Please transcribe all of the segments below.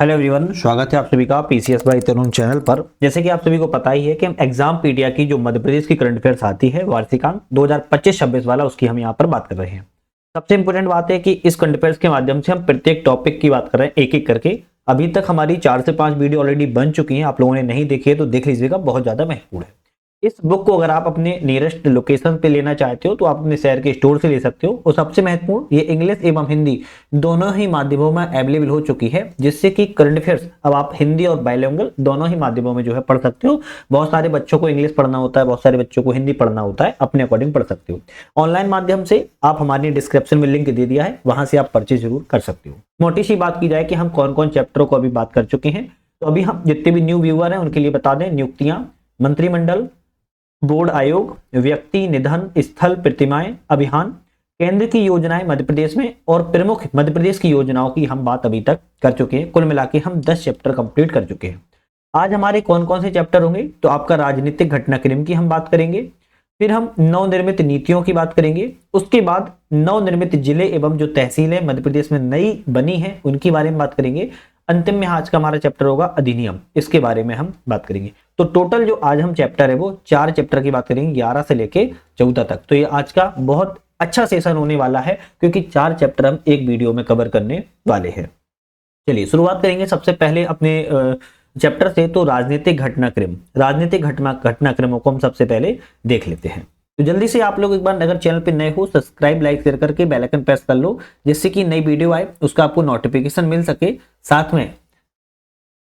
Hello everyone, स्वागत है आप सभी का पीसीएस बाय तरुण चैनल पर। जैसे कि आप सभी को पता ही है कि हम एग्जाम पीडिया की जो मध्य प्रदेश की करंट अफेयर्स आती है वार्षिकांक 2025-26 वाला, उसकी हम यहाँ पर बात कर रहे हैं। सबसे इंपॉर्टेंट बात है कि इस करंट अफेयर्स के माध्यम से हम प्रत्येक टॉपिक की बात कर रहे हैं एक एक करके। अभी तक हमारी 4 से 5 वीडियो ऑलरेडी बन चुकी हैं, आप लोगों ने नहीं देखी है तो देख लीजिएगा, बहुत ज्यादा महत्वपूर्ण है। इस बुक को अगर आप अपने नियरेस्ट लोकेशन पे लेना चाहते हो तो आप अपने शहर के स्टोर से ले सकते हो। और सबसे महत्वपूर्ण, ये इंग्लिश एवं हिंदी दोनों ही माध्यमों में अवेलेबल हो चुकी है, जिससे कि करंट अफेयर्स अब आप हिंदी और बायलिंगुअल दोनों ही माध्यमों में जो है पढ़ सकते हो। बहुत सारे बच्चों को इंग्लिश पढ़ना होता है, बहुत सारे बच्चों को हिंदी पढ़ना होता है, अपने अकॉर्डिंग पढ़ सकते हो। ऑनलाइन माध्यम से आप हमारी डिस्क्रिप्शन में लिंक दे दिया है, वहां से आप परचेज जरूर कर सकते हो। मोटी सी बात की जाए कि हम कौन कौन चैप्टरों को अभी बात कर चुके हैं, तो अभी हम जितने भी न्यू व्यूअर हैं उनके लिए बता दें। नियुक्तियां, मंत्रिमंडल, बोर्ड आयोग, व्यक्ति निधन स्थल प्रतिमाएं, अभियान, केंद्र की योजनाएं मध्य प्रदेश में और प्रमुख मध्य प्रदेश की योजनाओं की हम बात अभी तक कर चुके हैं। कुल मिला के हम 10 चैप्टर कंप्लीट कर चुके हैं। आज हमारे कौन कौन से चैप्टर होंगे, तो आपका राजनीतिक घटनाक्रम की हम बात करेंगे, फिर हम नवनिर्मित नीतियों की बात करेंगे, उसके बाद नवनिर्मित जिले एवं जो तहसीलें मध्य प्रदेश में नई बनी है उनके बारे में बात करेंगे। अंतिम में आज का हमारा चैप्टर होगा अधिनियम, इसके बारे में हम बात करेंगे। तो टोटल जो आज हम चैप्टर है वो 4 चैप्टर की बात करेंगे, 11 से लेके 14 तक। तो ये आज का बहुत अच्छा सेशन होने वाला है, क्योंकि 4 चैप्टर हम एक वीडियो में कवर करने वाले हैं। चलिए शुरुआत करेंगे सबसे पहले अपने चैप्टर से। तो राजनीतिक घटनाक्रम, राजनीतिक घटनाक्रमों को हम सबसे पहले देख लेते हैं। तो जल्दी से आप लोग एक बार अगर चैनल पे नए हो, सब्सक्राइब लाइक शेयर करके बेल आइकन प्रेस कर लो, जिससे कि नई वीडियो आए उसका आपको नोटिफिकेशन मिल सके। साथ में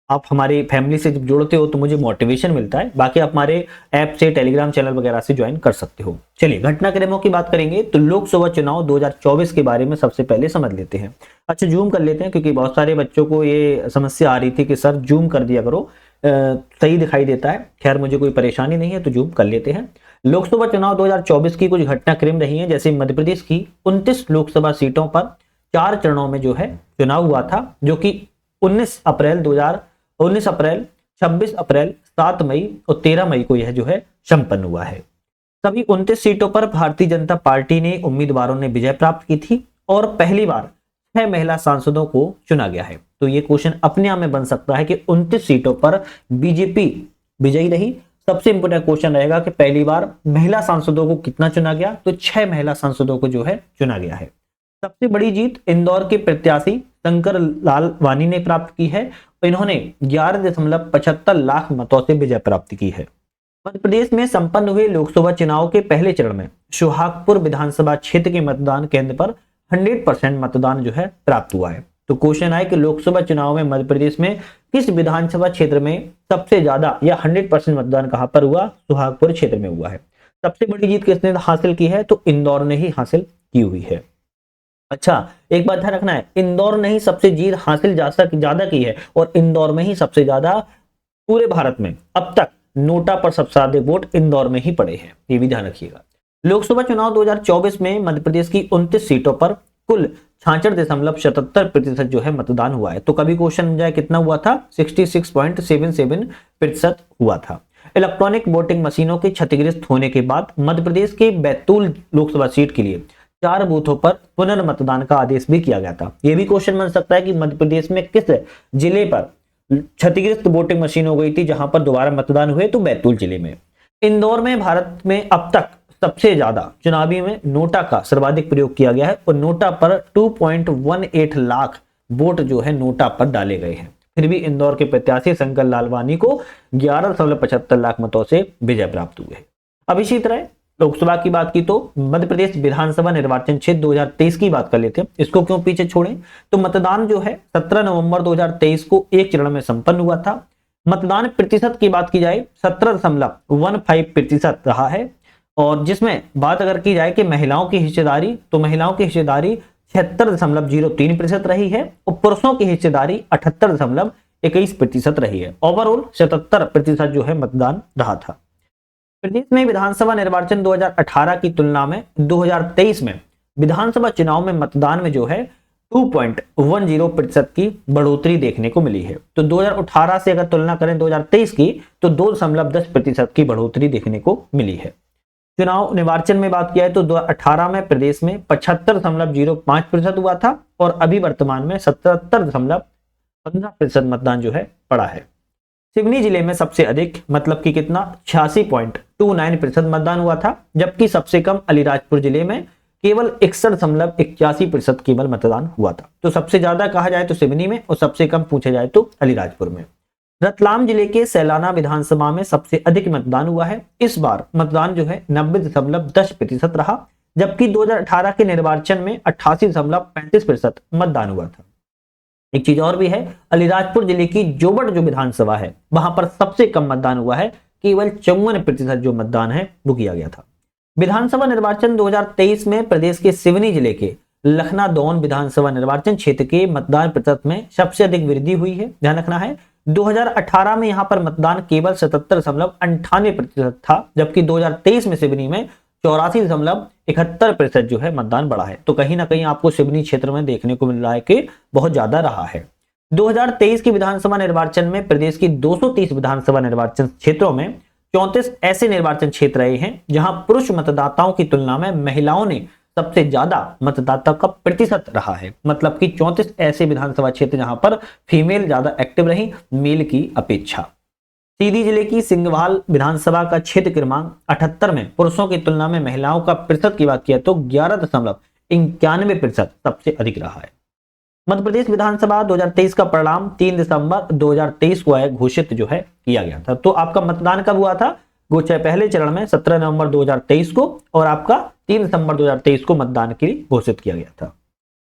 आप हमारे फैमिली से जब जुड़ते हो तो मुझे मोटिवेशन मिलता है। बाकी आप हमारे ऐप से, टेलीग्राम चैनल वगैरह से ज्वाइन कर सकते हो। चलिए घटनाक्रमों की बात करेंगे तो लोकसभा चुनाव 2024 के बारे में सबसे पहले समझ लेते हैं। अच्छा, जूम कर लेते हैं, क्योंकि बहुत सारे बच्चों को ये समस्या आ रही थी कि सर जूम कर दिया करो, सही दिखाई देता है। खैर मुझे कोई परेशानी नहीं है, तो जूम कर लेते हैं। लोकसभा चुनाव 2024 की कुछ घटनाक्रम रही है। जैसे मध्य प्रदेश की 29 लोकसभा सीटों पर 4 चरणों में जो है चुनाव हुआ था, जो कि 19 अप्रैल, 26 अप्रैल, 7 मई और 13 मई को यह जो है संपन्न हुआ है। सभी 29 सीटों पर भारतीय जनता पार्टी ने उम्मीदवारों ने विजय प्राप्त की थी और पहली बार 6 महिला सांसदों को चुना गया है। तो ये क्वेश्चन अपने आप में बन सकता है कि 29 सीटों पर बीजेपी विजयी रही। सबसे इंपोर्टेंट क्वेश्चन रहेगा कि पहली बार महिला सांसदों को कितना चुना गया, तो 6 महिला सांसदों को जो है चुना गया है। सबसे बड़ी जीत इंदौर के प्रत्याशी शंकर लालवानी ने प्राप्त की है। इन्होंने 11.75 लाख मतों से विजय प्राप्त की है। मध्य प्रदेश में संपन्न हुए लोकसभा चुनाव के पहले चरण में सुहागपुर विधानसभा क्षेत्र के मतदान केंद्र पर 100% मतदान जो है प्राप्त हुआ है। तो क्वेश्चन आए कि लोकसभा चुनाव में मध्य प्रदेश में किस विधानसभा क्षेत्र में सबसे ज्यादा या 100% मतदान कहां पर हुआ? सुहागपुर क्षेत्र में हुआ है। सबसे बड़ी जीत किसने हासिल की है? तो इंदौर ने ही हासिल की हुई है। अच्छा, एक बात ध्यान रखना है, इंदौर ने ही सबसे जीत हासिल ज्यादा की है, और इंदौर में ही सबसे ज्यादा पूरे भारत में अब तक नोटा पर सबसे ज्यादा वोट इंदौर में ही पड़े हैं, ये भी ध्यान रखिएगा। लोकसभा चुनाव 2024 में मध्य प्रदेश की 29 सीटों पर कुल 66.77% जो है मतदान हुआ है। तो कभी क्वेश्चन जाए कितना हुआ था? 66.77% हुआ था। इलेक्ट्रॉनिक वोटिंग मशीनों के क्षतिग्रस्त होने के बाद मध्य प्रदेश के बैतूल लोकसभा सीट के लिए 4 बूथों पर पुनर्मतदान का आदेश भी किया गया था। यह भी क्वेश्चन बन सकता है कि मध्य प्रदेश में किस जिले पर क्षतिग्रस्त वोटिंग मशीन हो गई थी जहां पर दोबारा मतदान हुए, तो बैतूल जिले में। इंदौर में भारत में अब तक सबसे ज्यादा चुनावी में नोटा का सर्वाधिक प्रयोग किया गया है, और नोटा पर 2.18 लाख वोट जो है नोटा पर डाले गए हैं। फिर भी इंदौर के प्रत्याशी शंकर लालवानी को 11.75 लाख मतों से विजय प्राप्त हुए। अब इसी तरह लोकसभा की बात की तो मध्य प्रदेश विधानसभा निर्वाचन क्षेत्र 2023 की बात कर लेते हैं। इसको क्यों पीछे छोड़ें? तो मतदान जो है 17 नवंबर 2023 को एक चरण में संपन्न हुआ था। मतदान प्रतिशत की बात की जाए 17.15% रहा है, और जिसमें बात अगर की जाए कि महिलाओं की हिस्सेदारी, तो महिलाओं की हिस्सेदारी 76.03% रही है, और पुरुषों की हिस्सेदारी 78.21% रही है। ओवरऑल 77% जो है मतदान रहा था। प्रदेश में विधानसभा निर्वाचन 2018 की तुलना में 2023 में विधानसभा चुनाव में मतदान में जो है 2.10% की बढ़ोतरी देखने को मिली है। तो 2018 से अगर तुलना करें 2023 की, तो 2.10% की बढ़ोतरी देखने को मिली है। चुनाव निर्वाचन में बात किया है तो 2018 में प्रदेश में 75.05% हुआ था, और अभी वर्तमान में 77. 15% मतदान जो है पड़ा है। सिवनी जिले में सबसे अधिक मतलब कि कितना 86.29% मतदान हुआ था, जबकि सबसे कम अलीराजपुर जिले में केवल 61.81% केवल मतदान हुआ था। तो सबसे ज्यादा कहा जाए तो सिवनी में और सबसे कम पूछा जाए तो अलीराजपुर में। रतलाम जिले के सैलाना विधानसभा में सबसे अधिक मतदान हुआ है। इस बार मतदान जो है 90.10% रहा, जबकि 2018 के निर्वाचन में 88.35% मतदान हुआ था। एक चीज और भी है, अलीराजपुर जिले की जोबट जो विधानसभा है वहां पर सबसे कम मतदान हुआ है, केवल 54% जो मतदान है वो किया गया था। विधानसभा निर्वाचन 2023 में प्रदेश के सिवनी जिले के लखनादौन विधानसभा निर्वाचन क्षेत्र के मतदान प्रतिशत में सबसे अधिक वृद्धि हुई है। ध्यान रखना है 2018 में यहां पर मतदान केवल 77.98% था, जबकि 2023 में सिवनी में 84.71% जो है मतदान बढ़ा है। तो कहीं ना कहीं आपको सिवनी क्षेत्र में देखने को मिल रहा है कि बहुत ज्यादा रहा है। 2023 के विधानसभा निर्वाचन में प्रदेश की 230 विधानसभा निर्वाचन क्षेत्रों में 34 ऐसे निर्वाचन क्षेत्र रहे हैं जहां पुरुष मतदाताओं की तुलना में महिलाओं ने सबसे ज्यादा मतदाता का प्रतिशत रहा है। मतलब कि 34 ऐसे विधानसभा क्षेत्र जहां पर फीमेल ज्यादा एक्टिव रही मेल की अपेक्षा। सीधी जिले की सिंघवाल विधानसभा का क्षेत्र क्रमांक 78 में पुरुषों की तुलना में महिलाओं का प्रतिशत की बात किया तो 11.91% सबसे अधिक रहा है। मध्य प्रदेश विधानसभा 2023 का परिणाम 3 दिसंबर 2023 को घोषित जो है किया गया था। तो आपका मतदान कब हुआ था? वो पहले चरण में 17 नवंबर 2023 को और आपका 3 दिसंबर 2023 को मतदान के लिए घोषित किया गया था।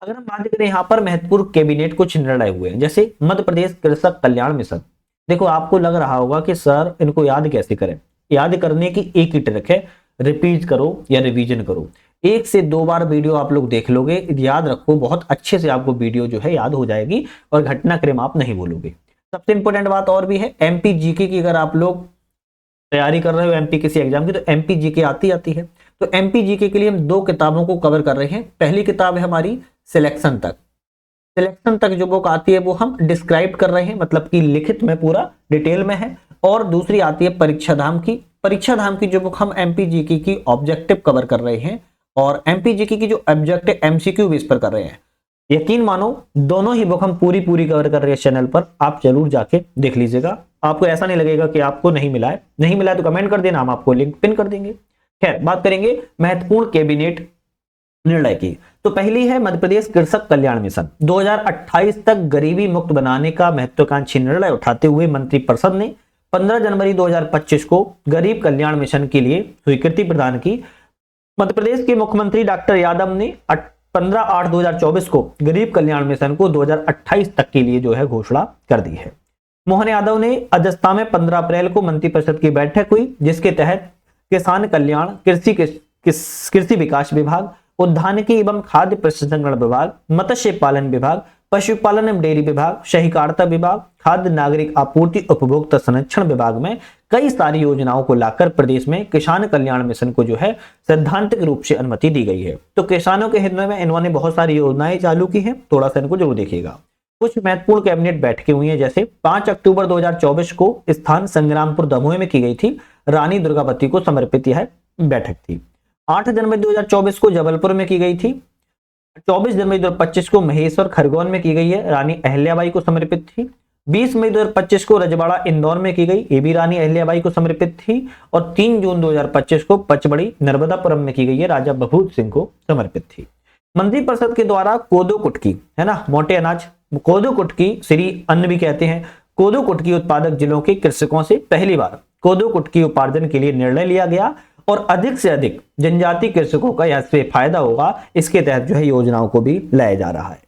अगर हम बात करें यहाँ पर महत्वपूर्ण कैबिनेट कुछ निर्णय हुए हैं, जैसे मध्य प्रदेश कृषक कल्याण मिशन। देखो आपको लग रहा होगा कि सर इनको याद कैसे करें। याद करने की एक ही ट्रिक है, रिपीट करो या रिवीजन करो। 1 से 2 बार वीडियो आप लोग देख लोगे, याद रखो, बहुत अच्छे से आपको वीडियो जो है याद हो जाएगी और घटनाक्रम आप नहीं भूलोगे। सबसे इंपॉर्टेंट बात और भी है, एमपी जीके की अगर आप लोग तैयारी कर रहे हो एमपी किसी एग्जाम की तो एमपी जीके आती है। तो एमपी जीके के लिए हम 2 किताबों को कवर कर रहे हैं। पहली किताब है हमारी सिलेक्शन तक जो बुक आती है वो हम डिस्क्राइब कर रहे हैं, मतलब कि लिखित में पूरा डिटेल में है। और दूसरी आती है परीक्षा धाम की जो बुक हम एमपी जीके की ऑब्जेक्टिव कवर कर रहे हैं और एमपी जीके की जो ऑब्जेक्टिव एमसीक्यू बेस पर कर रहे हैं। यकीन मानो दोनों ही बुक हम पूरी कवर कर रहे हैं चैनल पर, आप जरूर जाके देख लीजिएगा। आपको ऐसा नहीं लगेगा कि आपको नहीं मिला है तो कमेंट कर देना, हम आपको लिंक पिन कर देंगे। खैर, बात करेंगे महत्वपूर्ण कैबिनेट निर्णय की। तो पहली है मध्य प्रदेश कृषक कल्याण मिशन। 2028 तक गरीबी मुक्त बनाने का महत्वाकांक्षी निर्णय उठाते हुए मंत्रिपरिषद ने 15 जनवरी 2025 को गरीब कल्याण मिशन के लिए स्वीकृति प्रदान की। मध्य प्रदेश के मुख्यमंत्री डॉक्टर यादव ने 15/8/2024 को गरीब कल्याण मिशन को 2028 तक के लिए जो है घोषणा कर दी है। मोहन यादव ने अध्यक्षता में 15 अप्रैल को मंत्रिपरिषद की बैठक हुई, जिसके तहत किसान कल्याण, कृषि विकास विभाग, उद्यानिकी एवं खाद्य प्रसंस्करण विभाग, मत्स्य पालन विभाग, पशुपालन एवं डेयरी विभाग, सहकारिता विभाग, खाद्य नागरिक आपूर्ति उपभोक्ता संरक्षण विभाग में कई सारी योजनाओं को लाकर प्रदेश में किसान कल्याण मिशन को जो है सैद्धांतिक रूप से अनुमति दी गई है। तो किसानों के हित में इन्होंने बहुत सारी योजनाएं चालू की हैं, थोड़ा सा इनको जरूर देखिएगा। कुछ महत्वपूर्ण कैबिनेट बैठकें हुई हैं, जैसे 5 अक्टूबर 2024 को स्थान संग्रामपुर दमोह में की गई थी, रानी दुर्गावती को समर्पित यह बैठक थी। 8 जनवरी 2024 को जबलपुर में की गई थी। 24 जनवरी 2025 को महेश्वर खरगोन में की गई है, रानी अहल्याबाई को समर्पित थी। 20 मई 2025 को रजवाड़ा इंदौर में की गई, ये भी रानी अहल्याबाई को समर्पित थी। और 3 जून 2025 को पचमढ़ी नर्मदापुरम में की गई है, राजा बभूत सिंह को समर्पित थी। मंत्रिपरिषद के द्वारा कोदो कुटकी, है ना, मोटे अनाज, कोदो कुटकी श्री अन्न भी कहते हैं, कोदो कुटकी उत्पादक जिलों के कृषकों से पहली बार कोदो कुटकी उपार्जन के लिए निर्णय लिया गया और अधिक से अधिक जनजाति कृषकों का इससे फायदा होगा। इसके तहत जो है योजनाओं को भी लाया जा रहा है।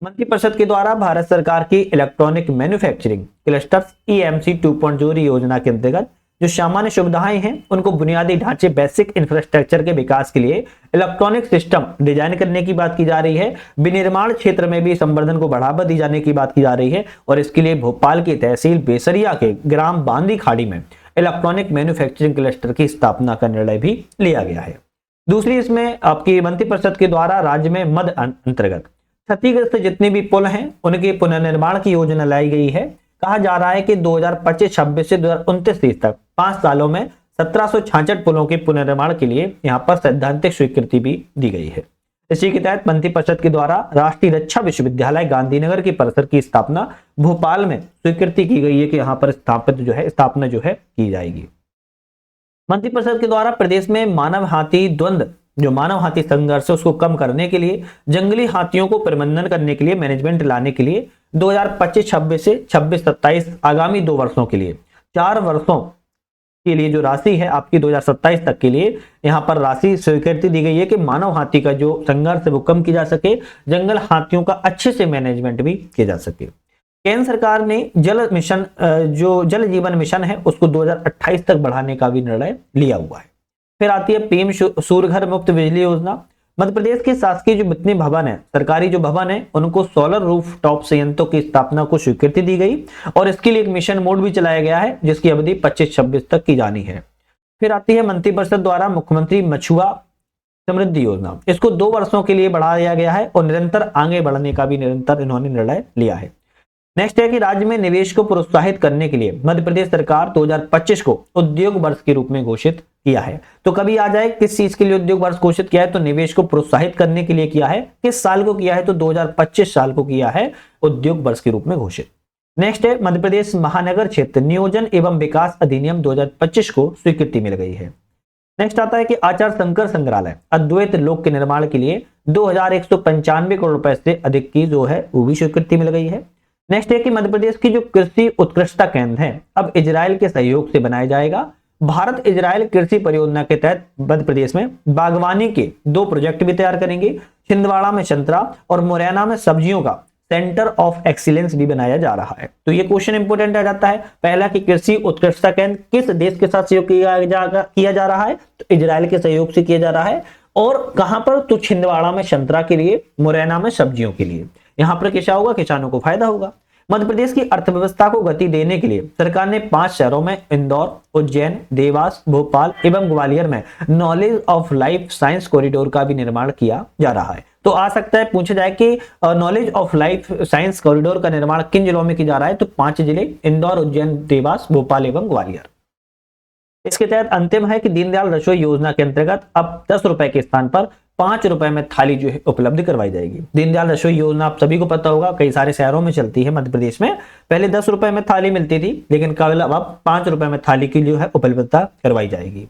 मंत्रिपरिषद के द्वारा भारत सरकार की इलेक्ट्रॉनिक मैन्युफैक्चरिंग क्लस्टर्स EMC 2.0 योजना के अंतर्गत जो सामान्य सुविधाएं हैं उनको बुनियादी ढांचे बेसिक इंफ्रास्ट्रक्चर के विकास के लिए इलेक्ट्रॉनिक सिस्टम डिजाइन करने की बात की जा रही है। विनिर्माण क्षेत्र में भी संवर्धन को बढ़ावा दी जाने की बात की जा रही है और इसके लिए भोपाल की तहसील बेसरिया के ग्राम बांदी खाड़ी में इलेक्ट्रॉनिक मैन्युफैक्चरिंग क्लस्टर की स्थापना का निर्णय भी लिया गया है। दूसरी इसमें आपकी मंत्रिपरिषद के द्वारा राज्य में मध्य अंतर्गत क्षतिग्रस्त जितने भी पुल हैं उनके पुनर्निर्माण की योजना लाई गई है। कहा जा रहा है कि 2025-26 से 2029-30 तक 5 सालों में 1766 पुलों के पुनर्निर्माण के लिए यहां पर सैद्धांतिक स्वीकृति भी दी गई है। इसी के तहत मंत्रिपरिषद के द्वारा राष्ट्रीय रक्षा विश्वविद्यालय गांधीनगर के परिसर की स्थापना भोपाल में स्वीकृति की गई है कि यहाँ पर स्थापना जो है की जाएगी। मंत्रिपरिषद के द्वारा प्रदेश में मानव हाथी द्वंद्व, जो मानव हाथी संघर्ष है उसको कम करने के लिए, जंगली हाथियों को प्रबंधन करने के लिए, मैनेजमेंट लाने के लिए 2025-26 से 26-27 आगामी 2 वर्षों के लिए 4 वर्षों के लिए जो राशि है आपकी 2027 तक के लिए यहाँ पर राशि स्वीकृति दी गई है कि मानव हाथी का जो संघर्ष है वो कम किया जा सके, जंगल हाथियों का अच्छे से मैनेजमेंट भी किया जा सके। केंद्र सरकार ने जल मिशन, जो जल जीवन मिशन है उसको 2028 तक बढ़ाने का भी निर्णय लिया हुआ है। फिर आती है पीएम सूर्य घर मुफ्त बिजली योजना। मध्य प्रदेश के शासकीय जो जितने भवन है, सरकारी जो भवन है, उनको सोलर रूफ टॉप संयंत्रों की स्थापना को स्वीकृति दी गई और इसके लिए एक मिशन मोड भी चलाया गया है जिसकी अवधि 25-26 तक की जानी है। फिर आती है मंत्रिपरिषद द्वारा मुख्यमंत्री मछुआ समृद्धि योजना, इसको 2 वर्षों के लिए बढ़ा दिया गया है और निरंतर आगे बढ़ने का भी निरंतर इन्होंने निर्णय लिया है। नेक्स्ट है कि राज्य में निवेश को प्रोत्साहित करने के लिए मध्य प्रदेश सरकार 2025 को उद्योग वर्ष के रूप में घोषित किया है। तो कभी आ जाए किस चीज के लिए उद्योग वर्ष घोषित किया है, तो निवेश को प्रोत्साहित करने के लिए किया है। किस साल को किया है, तो 2025 साल को किया है उद्योग वर्ष के रूप में घोषित। नेक्स्ट है मध्य प्रदेश महानगर क्षेत्र नियोजन एवं विकास अधिनियम 2025 को स्वीकृति मिल गई है। नेक्स्ट आता है कि आचार्य शंकर संग्रहालय अद्वैत लोक के निर्माण के लिए 2195 करोड़ रुपए से अधिक की जो है वो भी स्वीकृति मिल गई है। नेक्स्ट है कि मध्य प्रदेश की जो कृषि उत्कृष्टता केंद्र है अब इजराइल के सहयोग से बनाया जाएगा। भारत इजराइल कृषि परियोजना के तहत मध्य प्रदेश में बागवानी के 2 प्रोजेक्ट भी तैयार करेंगे। छिंदवाड़ा में संतरा और मुरैना में सब्जियों का सेंटर ऑफ एक्सीलेंस भी बनाया जा रहा है। तो ये क्वेश्चन इंपोर्टेंट आ जाता है। पहला कि कृषि उत्कृष्टता केंद्र किस देश के साथ सहयोग किया जा रहा है, तो इजराइल के सहयोग से किया जा रहा है। और कहां पर, तो छिंदवाड़ा में संतरा के लिए, मुरैना में सब्जियों के लिए। यहां पर क्या होगा, किसानों को फायदा होगा। मध्य प्रदेश की अर्थव्यवस्था को गति देने के लिए सरकार ने 5 शहरों में इंदौर, उज्जैन, देवास, भोपाल एवं ग्वालियर में knowledge of life science corridor का भी निर्माण किया जा रहा है। तो आ सकता है पूछा जाए कि knowledge of life science corridor का निर्माण किन जिलों में किया जा रहा है, तो 5 जिले इंदौर, उज्जैन, देवास, भोपाल एवं ग्वालियर। इसके तहत अंतिम है कि दीनदयाल रसोई योजना के अंतर्गत अब 10 रुपए के स्थान पर 5 रुपए में थाली जो है उपलब्ध करवाई जाएगी। दीनदयाल रसोई योजना आप सभी को पता होगा, कई सारे शहरों में चलती है मध्य प्रदेश में। पहले 10 रुपए में थाली मिलती थी, लेकिन कल अब 5 रुपए में थाली की जो है उपलब्धता करवाई जाएगी।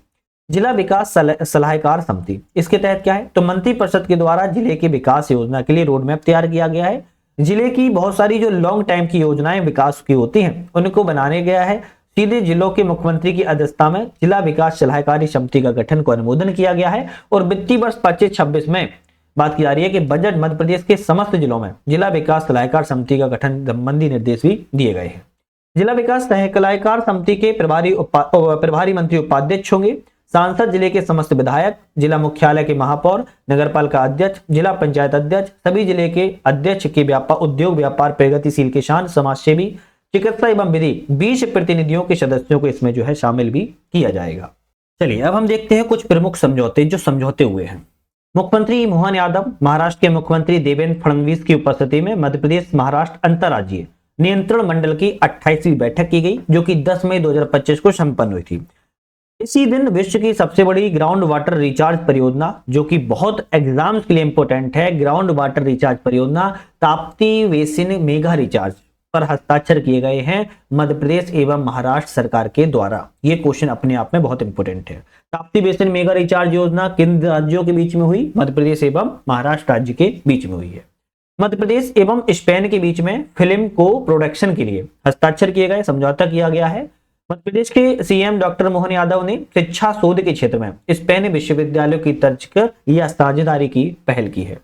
जिला विकास सलाहकार समिति, इसके तहत क्या है, तो मंत्रिपरिषद के द्वारा जिले की विकास योजना के लिए रोड मैप तैयार किया गया है। जिले की बहुत सारी जो लॉन्ग टाइम की योजनाएं विकास की होती हैं उनको बनाने गया है। सीधे जिलों के मुख्यमंत्री की अध्यक्षता में जिला विकास सलाहकारी समिति का गठन को अनुमोदन किया गया है और वित्तीय वर्ष 25-26 में बात की जा रही है कि बजट मध्य प्रदेश के समस्त जिलों में जिला विकास सलाहकार समिति का गठन संबंधी निर्देश भी दिए गए हैं। जिला विकास सलाहकार समिति के प्रभारी मंत्री उपाध्यक्ष होंगे। सांसद, जिले के समस्त विधायक, जिला मुख्यालय के महापौर, नगरपालिका अध्यक्ष, जिला पंचायत अध्यक्ष, सभी जिले के अध्यक्ष के उद्योग व्यापार प्रगतिशील किसान, समाजसेवी, चिकित्सा एवं विधि 20 प्रतिनिधियों के सदस्यों को इसमें जो है शामिल भी किया जाएगा। चलिए अब हम देखते हैं कुछ प्रमुख समझौते हुए हैं। मुख्यमंत्री मोहन यादव, महाराष्ट्र के मुख्यमंत्री देवेंद्र फडणवीस की उपस्थिति में मध्य प्रदेश महाराष्ट्र अंतर्राज्यीय नियंत्रण मंडल की 28वीं बैठक की गई, जो कि 10 मई 2025 को संपन्न हुई थी। इसी दिन विश्व की सबसे बड़ी ग्राउंड वाटर रिचार्ज परियोजना, जो कि बहुत एग्जाम्स के लिए इंपॉर्टेंट है, ग्राउंड वाटर रिचार्ज परियोजना ताप्ती बेसिन मेगा रिचार्ज पर हस्ताक्षर किए गए हैं मध्य प्रदेश एवं महाराष्ट्र सरकार के द्वारा। ये क्वेश्चन अपने आप में बहुत इंपॉर्टेंट है। ताप्ती बेसिन मेगा रिचार्ज योजना किन राज्यों के बीच में हुई, मध्य प्रदेश एवं महाराष्ट्र राज्य के बीच में हुई है। मध्य प्रदेश एवं स्पेन के बीच में फिल्म को प्रोडक्शन के लिए हस्ताक्षर किए गए, समझौता किया गया है। मध्य प्रदेश के सीएम डॉक्टर मोहन यादव ने शिक्षा शोध के क्षेत्र में स्पेन विश्वविद्यालयों की तर्ज कर यह साझेदारी की पहल की है।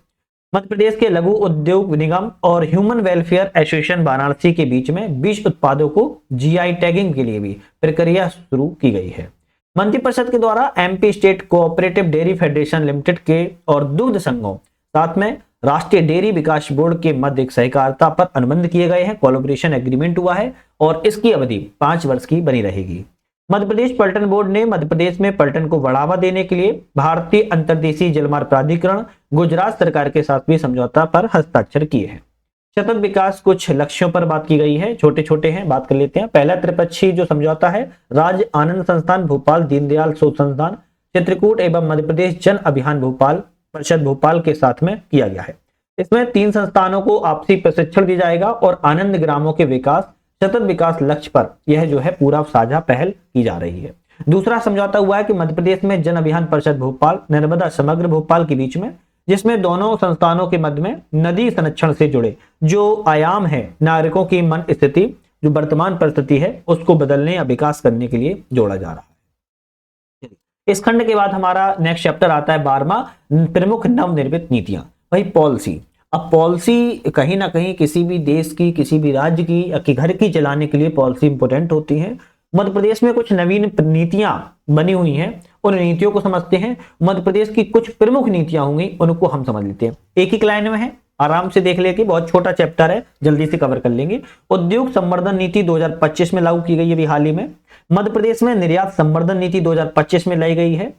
मध्य प्रदेश के लघु उद्योग निगम और ह्यूमन वेलफेयर एसोसिएशन वाराणसी के बीच में 20 उत्पादों को जीआई टैगिंग के लिए भी प्रक्रिया शुरू की गई है। मंत्रिपरिषद के द्वारा MP state cooperative dairy federation limited के और दुग्ध संघों साथ में राष्ट्रीय डेयरी विकास बोर्ड के मध्य एक सहकारिता पर अनुबंध किए गए हैं, कोलैबोरेशन एग्रीमेंट हुआ है और इसकी अवधि 5 वर्ष की बनी रहेगी। मध्य प्रदेश पर्यटन बोर्ड ने मध्य प्रदेश में पर्यटन को बढ़ावा देने के लिए भारतीय अंतर्देशीय जलमार्ग प्राधिकरण गुजरात सरकार के साथ भी समझौता पर हस्ताक्षर किए हैं। सतत विकास कुछ लक्ष्यों पर बात की गई है, छोटे छोटे हैं, बात कर लेते हैं। पहला त्रिपक्षीय जो समझौता है, राज्य आनंद संस्थान भोपाल, दीनदयाल शोध संस्थान चित्रकूट एवं मध्य प्रदेश जन अभियान भोपाल परिषद भोपाल के साथ में किया गया है। इसमें 3 संस्थानों को आपसी प्रशिक्षण दिया जाएगा और आनंद ग्रामों के विकास, सतत विकास लक्ष्य पर यह जो है पूरा साझा पहल की जा रही है। दूसरा समझौता हुआ है कि मध्य प्रदेश में जन अभियान परिषद भोपाल, नर्मदा समग्र भोपाल के बीच में, जिसमें दोनों संस्थानों के मध्य में नदी संरक्षण से जुड़े जो आयाम है, नागरिकों की मन स्थिति, जो वर्तमान परिस्थिति है उसको बदलने या विकास करने के लिए जोड़ा जा रहा है। इस खंड के बाद हमारा नेक्स्ट चैप्टर आता है 12वां, प्रमुख नवनिर्मित नीतियां। भाई पॉलिसी, अब पॉलिसी कहीं ना कहीं किसी भी देश की, किसी भी राज्य की या कि घर की चलाने के लिए पॉलिसी इंपॉर्टेंट होती है। मध्य प्रदेश में कुछ नवीन नीतियां बनी हुई हैं, उन नीतियों को समझते हैं। मध्य प्रदेश की कुछ प्रमुख नीतियां होंगी, उनको हम समझ लेते हैं। एक ही लाइन में है, आराम से देख लेंगे, बहुत छोटा चैप्टर है, जल्दी से कवर कर लेंगे। उद्योग संवर्धन नीति 2025 में लागू की गई है अभी हाल ही में। मध्य प्रदेश में निर्यात संवर्धन नीति 2025 में लाई गई है,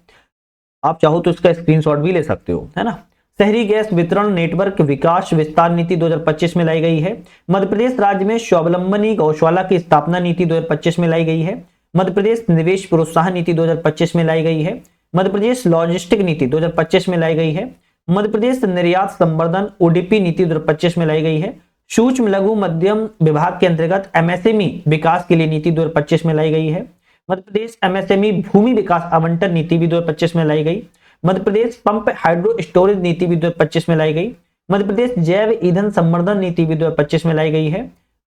आप चाहो तो इसका स्क्रीनशॉट भी ले सकते हो, है ना। शहरी गैस वितरण नेटवर्क विकास विस्तार नीति 2025 में लाई गई है। मध्य प्रदेश राज्य में स्वावलंबनी गौशाला की स्थापना नीति 2025 में लाई गई है। मध्य प्रदेश निवेश प्रोत्साहन नीति 2025 में लाई गई है। मध्य प्रदेश लॉजिस्टिक नीति 2025 में लाई गई है। मध्य प्रदेश निर्यात संवर्धन ओडीपी नीति 2025 में लाई गई है। सूक्ष्म लघु मध्यम विभाग के अंतर्गत एमएसएमई विकास के लिए नीति 2025 में लाई गई है। मध्य प्रदेश एमएसएमई भूमि विकास आवंटन नीति भी 2025 में लाई गई। Madhya Pradesh pump hydro storage नीति भी 2025 में लाई गई। मध्य प्रदेश जैव ईंधन संवर्धन नीति भी 2025 में लाई गई है।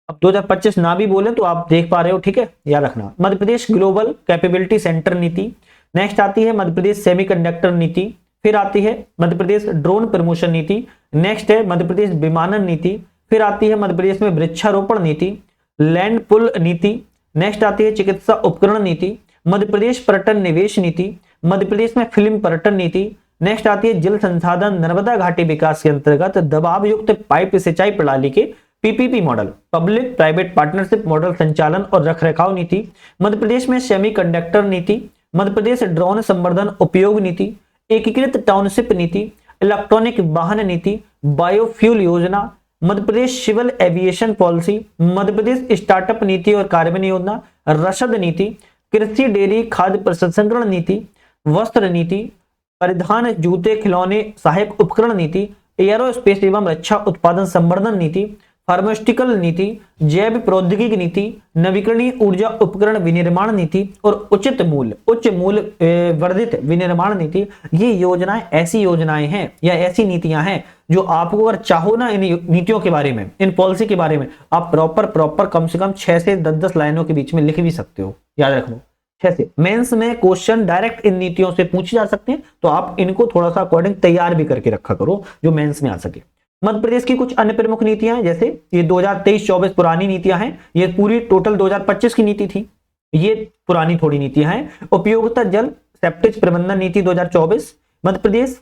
अब 2025 ना भी बोले तो आप देख पा रहे हो, ठीक है, याद रखना। Madhya Pradesh global capability centre नीति, नेक्स्ट आती है मध्य प्रदेश सेमीकंडक्टर नीति, फिर आती है मध्य प्रदेश ड्रोन प्रमोशन नीति, नेक्स्ट है मध्य प्रदेश विमानन नीति, फिर आती है मध्य प्रदेश में वृक्षारोपण नीति, लैंड पुल नीति, नेक्स्ट आती है चिकित्सा उपकरण नीति, मध्य प्रदेश पर्यटन निवेश नीति, मध्य प्रदेश में फिल्म पर्यटन नीति, नेक्स्ट आती है जल संसाधन नर्मदा घाटी विकास के अंतर्गत दबाव युक्त पाइप सिंचाई प्रणाली के PPP model, public private partnership model संचालन और रखरखाव नीति, मध्य प्रदेश में सेमीकंडक्टर नीति, मध्य प्रदेश ड्रोन संवर्धन उपयोग नीति, एकीकृत टाउनशिप नीति, इलेक्ट्रॉनिक वाहन नीति, बायोफ्यूल योजना, Madhya Pradesh civil aviation policy, Madhya Pradesh startup नीति और कार्बन योजना, रसद नीति, कृषि डेयरी खाद्य प्रसंस्करण नीति, वस्त्र नीति, परिधान जूते खिलौने सहायक उपकरण नीति, एयरोस्पेस एवं रक्षा उत्पादन संवर्धन नीति, फार्मास्यूटिकल नीति, जैव प्रौद्योगिकी नीति, नवीकरणीय ऊर्जा उपकरण विनिर्माण नीति और उच्च मूल्य वर्धित विनिर्माण नीति। ये योजनाएं ऐसी योजनाएं हैं या ऐसी नीतियां हैं जो आपको अगर चाहो ना इन नीतियों के बारे में, इन पॉलिसी के बारे में, आप प्रॉपर कम से कम 6 से 10 लाइनों के बीच में लिख भी सकते हो, याद रख लो। 6 से मेंस में क्वेश्चन डायरेक्ट इन नीतियों से पूछे जा सकते हैं, तो आप इनको थोड़ा सा अकॉर्डिंग तैयार भी करके रखा करो जो मेंस में आ सके। मध्य प्रदेश की कुछ अन्य प्रमुख नीतियां हैं, जैसे ये 2023-24 पुरानी नीतियां हैं, ये पूरी टोटल 2025 की नीति थी, ये पुरानी थोड़ी नीतियां हैं। उपयोगिता जल सेप्टेज प्रबंधन नीति 2024, मध्य प्रदेश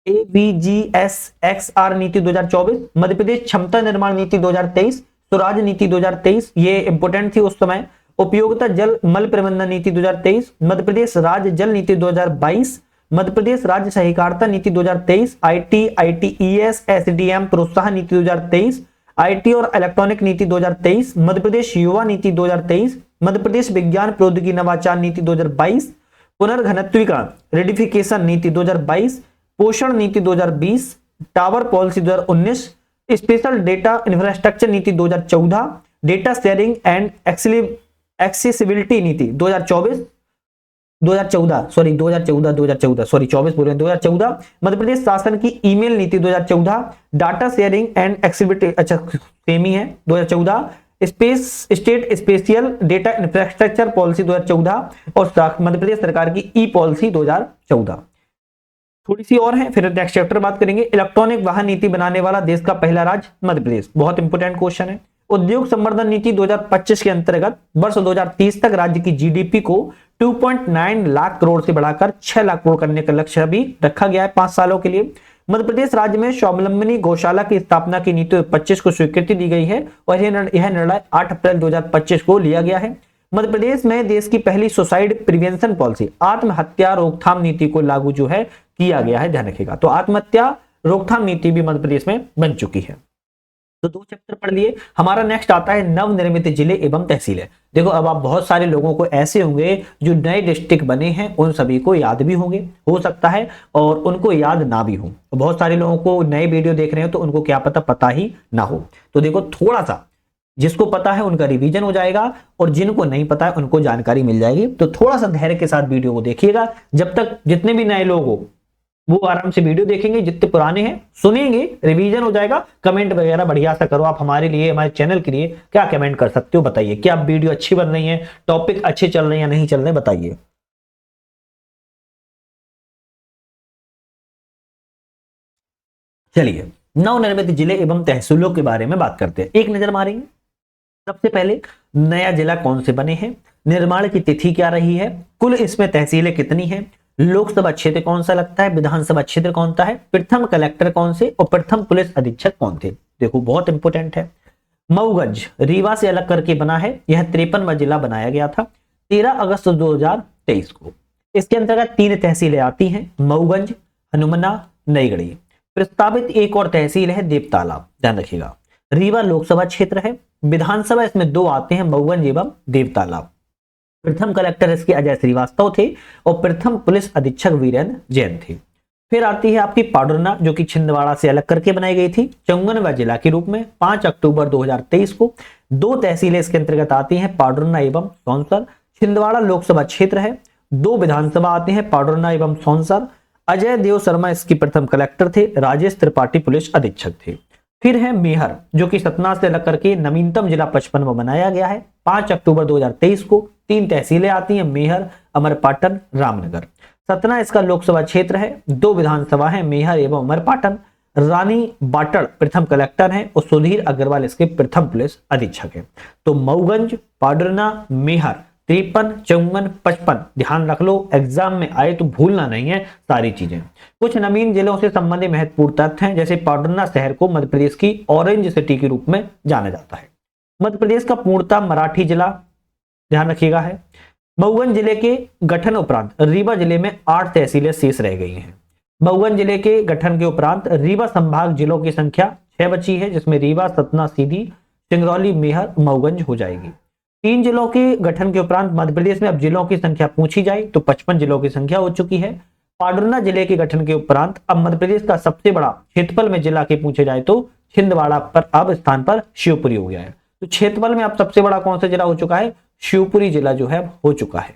AVGSXR नीति 2024, मध्य प्रदेश क्षमता निर्माण नीति 2023, स्वराज नीति 2023, ये इंपोर्टेंट थी उस समय। उपयोगिता जल मल प्रबंधन नीति 2023, मध्य प्रदेश राज्य जल नीति 2022, मध्य प्रदेश राज्य सहकारिता नीति 2023, ITES SDM प्रोत्साहन नीति 2023, IT और इलेक्ट्रॉनिक नीति 2023, मध्य प्रदेश युवा नीति 2023, मध्य प्रदेश विज्ञान प्रौद्योगिकी नवाचार नीति 2022, पुनर्घनत्वीकरण रेडिफिकेशन नीति 2022, पोषण नीति 2020, tower policy 2019, special data infrastructure नीति 2014, डेटा शेयरिंग एंड एक्सेसिबिलिटी नीति 2014 मध्य प्रदेश शासन की ईमेल नीति 2014, डाटा शेयरिंग एंड एक्सेसिबिलिटी, अच्छा सेम ही है 2014, state special data infrastructure policy 2014 और मध्य प्रदेश सरकार की ई पॉलिसी 2014। थोड़ी सी और है, फिर नेक्स्ट चैप्टर बात करेंगे। इलेक्ट्रॉनिक वाहन नीति बनाने वाला देश का पहला राज्य मध्य प्रदेश, बहुत इंपोर्टेंट क्वेश्चन है। उद्योग संवर्धन नीति 2025 के अंतर्गत वर्ष 2030 तक राज्य की जीडीपी को 2.9 लाख करोड़ से बढ़ाकर 6 लाख करोड़ करने का लक्ष्य भी रखा गया है 5 सालों के लिए। मध्य प्रदेश राज्य में स्वावलंबनी गौशाला की स्थापना की नीति 2025 को स्वीकृति दी गई है और यह निर्णय 8 अप्रैल 2025 को लिया गया है। मध्य प्रदेश में देश की पहली सुसाइड प्रिवेंशन पॉलिसी आत्महत्या रोकथाम नीति को लागू जो है किया गया है, ध्यान रखिएगा। तो आत्महत्या रोकथाम नीति भी मध्य प्रदेश में बन चुकी है। तो 2 चैप्टर पढ़ लिए। हमारा नेक्स्ट आता है नवनिर्मित जिले एवं तहसीलें। देखो अब आप बहुत सारे लोगों को ऐसे होंगे जो नए डिस्ट्रिक्ट बने हैं, उन सभी को याद भी होंगे, हो सकता है और उनको याद ना भी हो। बहुत सारे लोगों को नए वीडियो देख रहे हो तो उनको क्या पता ही ना हो। तो देखो थोड़ा सा जिसको पता है उनका रिवीजन हो जाएगा और जिनको नहीं पता है उनको जानकारी मिल जाएगी। तो थोड़ा सा धैर्य के साथ वीडियो को देखिएगा। जब तक जितने भी नए लोग हो वो आराम से वीडियो देखेंगे, जितने पुराने हैं सुनेंगे, रिवीजन हो जाएगा। कमेंट वगैरह बढ़िया सा करो। आप हमारे लिए, हमारे चैनल के लिए क्या कमेंट कर सकते हो बताइए। क्या वीडियो अच्छी बन रही है, टॉपिक अच्छे चल रहे हैं या नहीं चल रहे, बताइए। चलिए नवनिर्मित जिले एवं तहसीलों के बारे में बात करते हैं, एक नजर मारेंगे। सबसे पहले नया जिला कौन से बने हैं, निर्माण की तिथि क्या रही है, कुल इसमें तहसीलें कितनी हैं, लोकसभा क्षेत्र कौन सा लगता है, विधानसभा क्षेत्र कौन सा है, प्रथम कलेक्टर कौन से और प्रथम पुलिस अधीक्षक कौन थे। देखो बहुत इंपोर्टेंट है। मऊगंज रीवा से अलग करके बना है, यह 53वां जिला बनाया गया था 13 अगस्त 2023 को। इसके अंतर्गत 3 तहसीलें आती हैं, मऊगंज, हनुमना, नईगढ़ी। प्रस्तावित एक और तहसील है देवताला, ध्यान रखिएगा। रीवा लोकसभा क्षेत्र है, विधानसभा इसमें 2 आते हैं, मऊगंज एवं देवताला। प्रथम कलेक्टर इसके अजय श्रीवास्तव थे और प्रथम पुलिस अधीक्षक वीरेंद्र जैन थे। फिर आती है आपकी पाडुरना जो कि छिंदवाड़ा से अलग करके बनाई गई थी 54वां जिला के रूप में 5 अक्टूबर 2023 को। 2 तहसीलें इसके अंतर्गत आती हैं, पाडुरना एवं सौंसर। छिंदवाड़ा लोकसभा क्षेत्र है, 2 विधानसभा आते हैं, पाडुरना एवं सौंसर। अजय देव शर्मा इसकी प्रथम कलेक्टर थे, राजेश त्रिपाठी पुलिस अधीक्षक थे। फिर है मेहर जो कि सतना से अलग करके नवीनतम जिला 55 में बनाया गया है 5 अक्टूबर 2023 को। 3 तहसीलें आती हैं, मेहर, अमरपाटन, रामनगर। सतना इसका लोकसभा क्षेत्र है, 2 विधानसभा है, मेहर एवं अमरपाटन। रानी बाटड़ प्रथम कलेक्टर हैं और सुधीर अग्रवाल इसके प्रथम पुलिस अधीक्षक हैं। तो मऊगंज, पाडुरना, मेहर 53, 54, 55 ध्यान रख लो, एग्जाम में आए तो भूलना नहीं है सारी चीजें। कुछ नवीन जिलों से संबंधित महत्वपूर्ण तथ्य हैं, जैसे पाडुरना शहर को मध्य प्रदेश की ऑरेंज सिटी के रूप में जाना जाता है। मध्य प्रदेश का पूर्णतः मराठी जिला, ध्यान रखिएगा, है। मऊगंज जिले के गठन उपरांत रीवा जिले में 8 तहसीलें शेष रह गई हैं। मऊगंज जिले के गठन के उपरांत रीवा संभाग जिलों की संख्या 6 बची है, जिसमें रीवा, सतना, सीधी, सिंगरौली, मेहर, मऊगंज हो जाएगी। 3 जिलों के गठन के उपरांत मध्य प्रदेश में अब जिलों की संख्या पूछी जाए तो 55 जिलों की संख्या हो चुकी है। पाडुरना जिले के गठन के उपरांत अब मध्य प्रदेश का सबसे बड़ा क्षेत्रफल में जिला के पूछे जाए तो छिंदवाड़ा पर अब स्थान पर शिवपुरी हो गया है। तो क्षेत्रफल में अब सबसे बड़ा कौन सा जिला हो चुका है, शिवपुरी जिला जो है हो चुका है।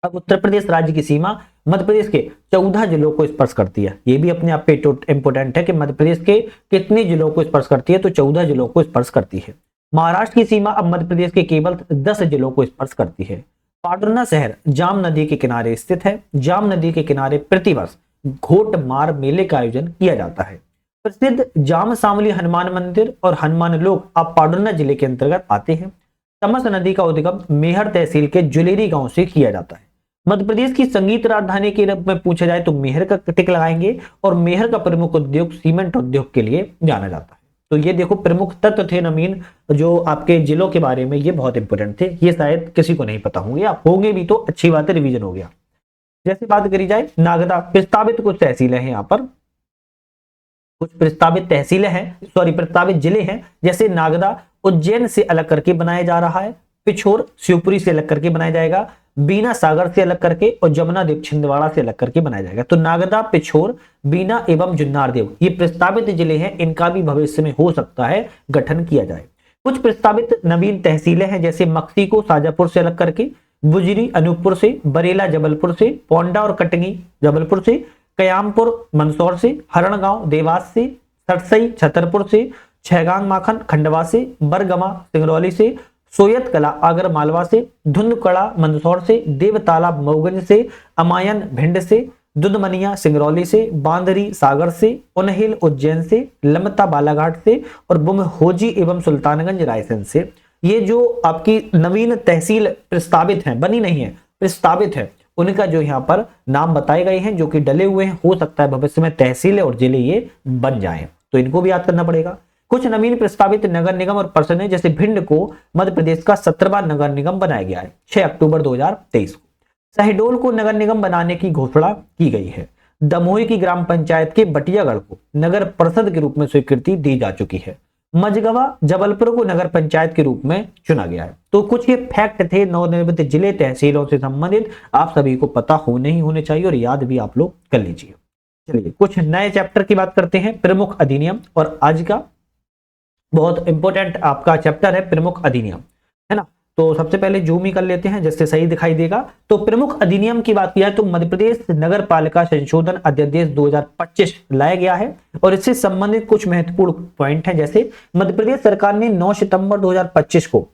अब उत्तर प्रदेश राज्य की सीमा मध्य प्रदेश के 14 जिलों को स्पर्श करती है। यह भी अपने आप पे इंपोर्टेंट है कि मध्य प्रदेश के कितने जिलों को स्पर्श करती है, तो 14 जिलों को स्पर्श करती है। महाराष्ट्र की सीमा अब मध्य प्रदेश के केवल 10 जिलों को स्पर्श करती है। पाडुरना शहर जाम नदी के किनारे स्थित है। जाम नदी के किनारे प्रतिवर्ष घोट मार मेले का आयोजन किया जाता है। प्रसिद्ध जाम सांवली हनुमान मंदिर और हनुमान लोक अब पाडुरना जिले के अंतर्गत आते हैं। तमस नदी का उद्गम मेहर तहसील के जुलेरी गांव से किया जाता है। मध्य प्रदेश की संगीत राजधानी के रूप में पूछा जाए तो मेहर का टिक लगाएंगे और मेहर का प्रमुख उद्योग सीमेंट उद्योग के लिए जाना जाता है। तो ये देखो प्रमुख तत्व थे नवीन जो आपके जिलों के बारे में, ये बहुत इंपोर्टेंट थे, ये शायद किसी को नहीं पता होंगे, आप होंगे भी तो अच्छी बात है, रिवीजन हो गया। जैसे बात करी जाए नागदा, प्रस्तावित कुछ तहसीलें हैं यहाँ पर, कुछ प्रस्तावित तहसीलें हैं, सॉरी प्रस्तावित जिले हैं। जैसे नागदा उज्जैन से अलग करके बनाया जा रहा है, पिछोर शिवपुरी से अलग करके बनाया जाएगा, बीना सागर से अलग करके और जमुना देव छिंदवाड़ा से अलग करके बनाया जाएगा। तो नागदा, पिछोर, बीना एवं जुन्नार देव ये प्रस्तावित जिले हैं, इनका भी भविष्य में हो सकता है गठन किया जाए। कुछ प्रस्तावित नवीन तहसीलें हैं, जैसे मक्सी को शाजापुर से अलग करके, बुजरी अनूपपुर से, बरेला जबलपुर से, पोंडा और कटनी जबलपुर से, कयामपुर मंदसौर से, हरणगांव देवास से, सरसई छतरपुर से, छैगांग माखन खंडवा से, बरगमा सिंगरौली से, सोयत कला आगर मालवा से, धुंधकड़ा मंदसौर से, देवताला मऊगंज से, अमायन भिंड से, दुधमनिया सिंगरौली से, बांदरी सागर से, उन्हेल उज्जैन से, लमता बालाघाट से और बुमहोजी एवं सुल्तानगंज रायसेन से। ये जो आपकी नवीन तहसील प्रस्तावित हैं, बनी नहीं है, प्रस्तावित है, उनका जो यहाँ पर नाम बताए गए हैं जो कि डले हुए हैं, हो सकता है भविष्य में तहसील और जिले ये बन जाएं, तो इनको भी याद करना पड़ेगा। कुछ नवीन प्रस्तावित नगर निगम और परिषद, जैसे भिंड को मध्य प्रदेश का 17वां नगर निगम बनाया गया है 6 अक्टूबर 2023 को। शहडोल को नगर निगम बनाने की घोषणा की गई है। दमोही की ग्राम पंचायत के बटियागढ़ को नगर परिषद के रूप में स्वीकृति दी जा चुकी है। मझगवा जबलपुर को नगर पंचायत के रूप में चुना गया है। तो कुछ ये फैक्ट थे नवनिर्मित जिले तहसीलों से संबंधित, आप सभी को पता होने ही होने चाहिए और याद भी आप लोग कर लीजिए। चलिए कुछ नए चैप्टर की बात करते हैं, प्रमुख अधिनियम, और आज का बहुत इंपॉर्टेंट आपका चैप्टर है प्रमुख अधिनियम, है ना। तो सबसे पहले जूम ही कर लेते हैं जिससे सही दिखाई देगा। तो प्रमुख अधिनियम की बात किया तो मध्य प्रदेश नगर पालिका संशोधन अध्यादेश 2025 लाया गया है और इससे संबंधित कुछ महत्वपूर्ण पॉइंट हैं, जैसे मध्य प्रदेश सरकार ने 9 सितंबर 2025 को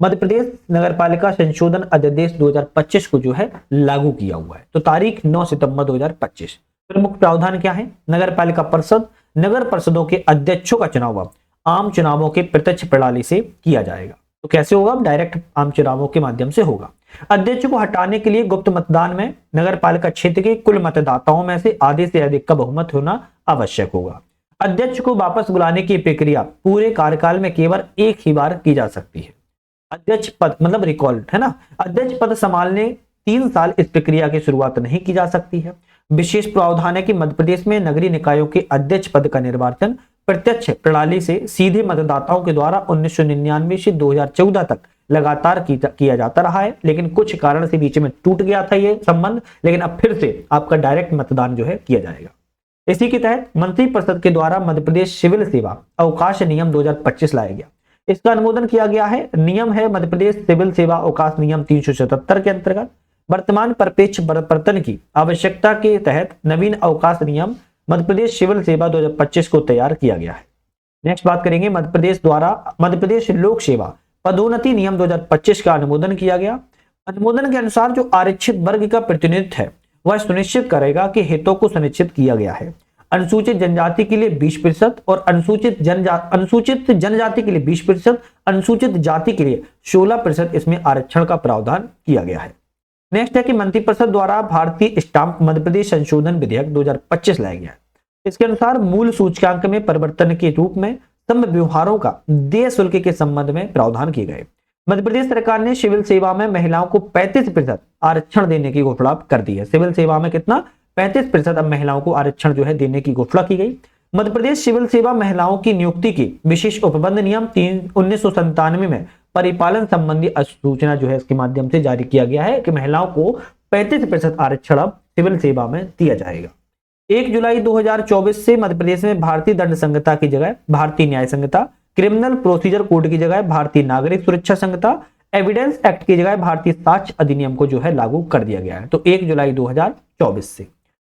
मध्य प्रदेश नगर पालिका संशोधन अध्यादेश 2025 को जो है लागू किया हुआ है। तो तारीख 9 सितंबर 2025। प्रमुख प्रावधान क्या है? नगर पालिका परिषद, नगर परिषदों के अध्यक्षों का चुनाव आम चुनावों के प्रत्यक्ष प्रणाली से किया जाएगा। तो कैसे होगा? डायरेक्ट आम चुनावों के माध्यम से होगा। अध्यक्ष को हटाने के लिए गुप्त मतदान में नगर पालिका क्षेत्र के कुल मतदाताओं में से आधे से अधिक का बहुमत होना आवश्यक होगा। अध्यक्ष को वापस बुलाने की प्रक्रिया पूरे कार्यकाल में केवल एक ही बार की जा सकती है। अध्यक्ष पद मतलब रिकॉल, है ना। अध्यक्ष पद संभालने 3 साल इस प्रक्रिया की शुरुआत नहीं की जा सकती है। विशेष प्रावधान है कि मध्य प्रदेश में नगरीय निकायों के अध्यक्ष पद का निर्वाचन प्रत्यक्ष प्रणाली से सीधे मतदाताओं के द्वारा 1999 से 2014 तक लगातार किया जाता रहा है, लेकिन कुछ कारण से बीच में टूट गया था ये संबंध, लेकिन अब फिर से आपका डायरेक्ट मतदान जो है किया जाएगा। इसी के तहत मंत्रिपरिषद के द्वारा मध्य प्रदेश सिविल सेवा अवकाश नियम 2025 लाया गया। इसका अनुमोदन किया गया है। नियम है मध्य प्रदेश सिविल सेवा अवकाश नियम 377 के अंतर्गत वर्तमान परिप्रेक्ष्य परिवर्तन की आवश्यकता के तहत नवीन अवकाश नियम मध्य प्रदेश सिविल सेवा 2025 को तैयार किया गया है। नेक्स्ट बात करेंगे मध्य प्रदेश द्वारा मध्य प्रदेश लोक सेवा पदोन्नति नियम 2025 का अनुमोदन किया गया। अनुमोदन के अनुसार जो आरक्षित वर्ग का प्रतिनिधित्व है वह सुनिश्चित करेगा कि हितों को सुनिश्चित किया गया है। अनुसूचित जनजाति के लिए 20% और अनुसूचित जनजाति के लिए 20%, अनुसूचित जाति के लिए 16% इसमें आरक्षण का प्रावधान किया गया है। नेक्स्ट है कि मंत्रिपरिषद द्वारा भारतीय स्टाम्प मध्य प्रदेश संशोधन विधेयक 2025 लाया गया है। इसके अनुसार मूल सूचकांक में परिवर्तन के रूप में सम व्यवहारों का देय शुल्क के संबंध में प्रावधान किए गए। मध्य प्रदेश सरकार ने सिविल सेवा में महिलाओं को 35% आरक्षण देने की घोषणा कर दी है। सिविल सेवा में कितना? 35% अब महिलाओं को आरक्षण जो है देने की घोषणा की गई। मध्य प्रदेश सिविल सेवा महिलाओं की नियुक्ति की विशेष उपबंध नियम 1997 में परिपालन संबंधी अधिसूचना जो है इसके माध्यम से जारी किया गया है कि महिलाओं को 35% आरक्षण अब सिविल सेवा में दिया जाएगा। 1 जुलाई 2024 से मध्य प्रदेश में भारतीय दंड संहिता की जगह भारतीय न्याय संहिता, क्रिमिनल प्रोसीजर कोड की जगह भारतीय नागरिक सुरक्षा संहिता, एविडेंस एक्ट की जगह भारतीय साक्ष्य अधिनियम को जो है लागू कर दिया गया है। तो 1 जुलाई 2024 से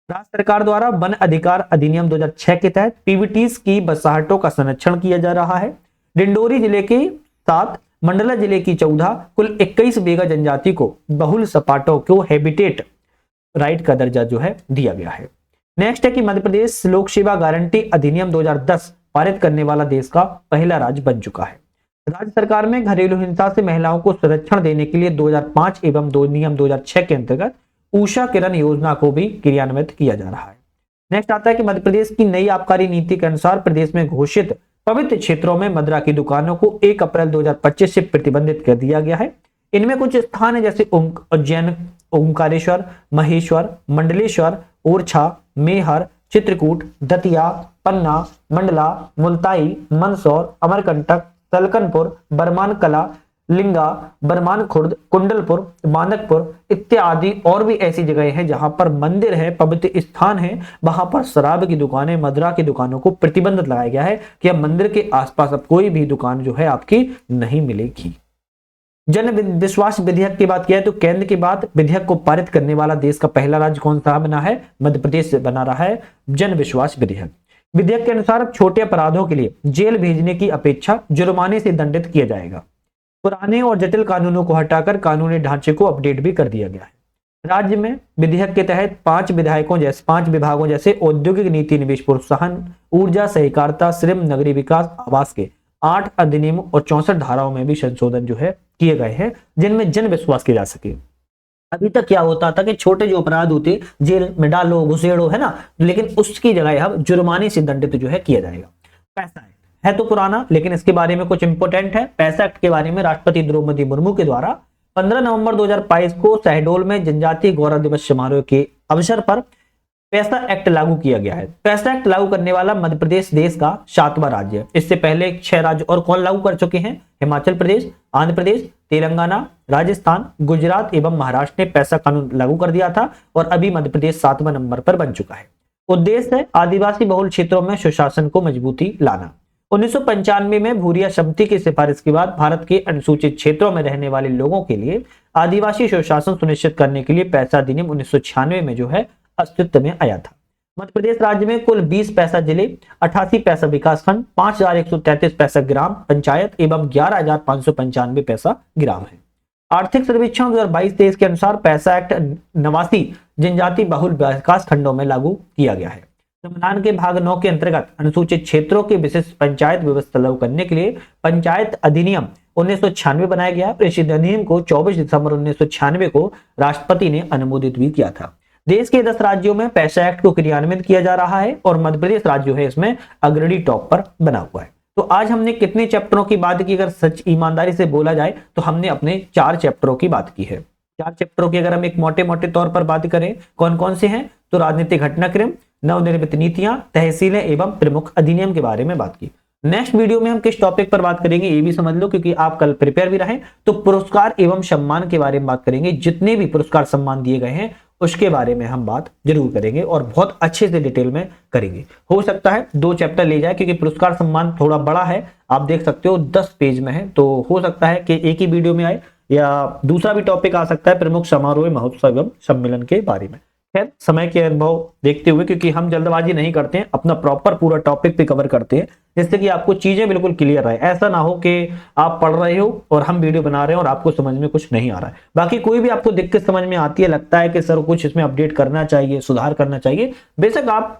राज्य सरकार द्वारा वन अधिकार अधिनियम 2006 के तहत पीवीटीज की बसाहटों का संरक्षण किया जा रहा है। डिंडोरी जिले के 7, मंडला जिले की 14, कुल 21 बेगा जनजाति को बहुल सपाटों को हैबिटेट राइट का दर्जा जो है दिया गया है। नेक्स्ट है कि मध्य प्रदेश लोक सेवा गारंटी अधिनियम 2010 पारित करने वाला देश का पहला राज्य बन चुका है। राज्य सरकार में घरेलू हिंसा से महिलाओं को संरक्षण देने के लिए 2005 एवं नियम 2006 के अंतर्गत उषा किरण योजना को भी क्रियान्वित किया जा रहा है। नेक्स्ट आता है कि मध्य प्रदेश की नई आबकारी नीति के अनुसार प्रदेश में घोषित पवित्र क्षेत्रों में मदिरा की दुकानों को 1 अप्रैल 2025 से प्रतिबंधित कर दिया गया है। इनमें कुछ स्थान है जैसे उज्जैन, ओमकारेश्वर, महेश्वर, मंडलेश्वर, ओरछा, मेहर, चित्रकूट, दतिया, पन्ना, मंडला, मुल्ताई, मंदसौर, अमरकंटक, सलकनपुर, बरमान कला, लिंगा, बरमान खुर्द, कुंडलपुर, मानकपुर इत्यादि और भी ऐसी जगह हैं जहां पर मंदिर है, पवित्र स्थान है, वहां पर शराब की दुकानें, मदिरा की दुकानों को प्रतिबंधित लगाया गया है कि अब मंदिर के आसपास अब कोई भी दुकान जो है आपकी नहीं मिलेगी। जन विश्वास विधेयक की बात किया है तो केंद्र के बाद विधेयक को पारित करने वाला देश का पहला राज्य कौन सा बना है? मध्य प्रदेश से बना रहा है जन विश्वास विधेयक। विधेयक के अनुसार छोटे अपराधों के लिए जेल भेजने की अपेक्षा जुर्माने से दंडित किया जाएगा। पुराने और जटिल कानूनों को हटाकर कानूनी ढांचे को अपडेट भी कर दिया गया है। राज्य में विधेयक के तहत 5 विभागों जैसे औद्योगिक नीति, निवेश प्रोत्साहन, ऊर्जा सहकारिता, श्रम, नगरीय विकास, आवास के 8 अधिनियम और 64 धाराओं में भी संशोधन जो है किए गए हैं जिनमें जन विश्वास किया जा सके। अभी तक क्या होता था कि छोटे जो अपराध होते जेल में डालो, घुसेड़ो, है ना, लेकिन उसकी जगह अब जुर्माने से दंडित जो है किया जाएगा। पैसा है तो पुराना, लेकिन इसके बारे में कुछ इंपोर्टेंट है। पैसा एक्ट के बारे में राष्ट्रपति द्रौपदी मुर्मू के द्वारा 15 नवंबर 2022 को शहडोल में जनजातीय गौरव दिवस समारोह के अवसर पर पैसा एक्ट लागू किया गया है। पैसा एक्ट लागू करने वाला मध्य प्रदेश देश का 7वां राज्य है। इससे पहले 6 राज्य और कौन लागू कर चुके हैं? हिमाचल प्रदेश, आंध्र प्रदेश, तेलंगाना, राजस्थान, गुजरात एवं महाराष्ट्र ने पैसा कानून लागू कर दिया था और अभी मध्य प्रदेश 7वें नंबर पर बन चुका है। उद्देश्य है आदिवासी बहुल क्षेत्रों में सुशासन को मजबूती लाना। 1995 में भूरिया समिति की सिफारिश के बाद भारत के अनुसूचित क्षेत्रों में रहने वाले लोगों के लिए आदिवासी सुशासन सुनिश्चित करने के लिए पैसा अधिनियम 1996 में जो है अस्तित्व में आया था। मध्य प्रदेश राज्य में कुल 20 पैसा जिले, 88 पैसा विकास खंड, 5133 पैसा ग्राम पंचायत एवं 11595 पैसा ग्राम है। आर्थिक सर्वेक्षण 2022-23 के अनुसार पैसा एक्ट 89 जनजाति बहुल विकास खंडों में लागू किया गया है। संविधान के भाग 9 के अंतर्गत अनुसूचित क्षेत्रों की विशिष्ट पंचायत व्यवस्था लागू करने के लिए पंचायत अधिनियम 1996 बनाया गया। इस अधिनियम को 24 दिसंबर 1996 को राष्ट्रपति ने अनुमोदित भी किया था। देश के 10 राज्यों में पैसा एक्ट को क्रियान्वित किया जा रहा है और मध्य प्रदेश राज्य है इसमें अग्रणी टॉप पर बना हुआ है। तो आज हमने कितने चैप्टरों की बात की? अगर सच ईमानदारी से बोला जाए तो हमने अपने 4 चैप्टरों की बात की है। 4 चैप्टरों की अगर हम एक मोटे मोटे तौर पर बात करें कौन कौन से हैं, तो राजनीतिक घटनाक्रम, नवनिर्मित नीतियां, तहसीलें एवं प्रमुख अधिनियम के बारे में बात की। नेक्स्ट वीडियो में हम किस टॉपिक पर बात करेंगे ये भी समझ लो, क्योंकि आप कल प्रिपेयर भी रहें। तो पुरस्कार एवं सम्मान के बारे में बात करेंगे। जितने भी पुरस्कार सम्मान दिए गए हैं उसके बारे में हम बात जरूर करेंगे और बहुत अच्छे से डिटेल में करेंगे। हो सकता है 2 चैप्टर ले जाए, क्योंकि पुरस्कार सम्मान थोड़ा बड़ा है, आप देख सकते हो 10 पेज में है, तो हो सकता है कि एक ही वीडियो में आए या दूसरा भी टॉपिक आ सकता है प्रमुख समारोह, महोत्सव एवं सम्मेलन के बारे में। खैर, समय के अनुभव देखते हुए, क्योंकि हम जल्दबाजी नहीं करते हैं, अपना प्रॉपर पूरा टॉपिक पे कवर करते हैं, जिससे कि आपको चीजें बिल्कुल क्लियर रहे। ऐसा ना हो कि आप पढ़ रहे हो और हम वीडियो बना रहे हैं और आपको समझ में कुछ नहीं आ रहा है। बाकी कोई भी आपको दिक्कत समझ में आती है, लगता है कि सर कुछ इसमें अपडेट करना चाहिए, सुधार करना चाहिए, बेशक आप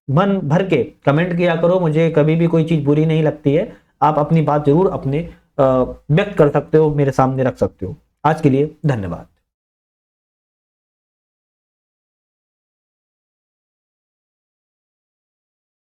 मन भर के कमेंट किया करो। मुझे कभी भी कोई चीज बुरी नहीं लगती है। आप अपनी बात जरूर अपने व्यक्त कर सकते हो, मेरे सामने रख सकते हो। आज के लिए धन्यवाद।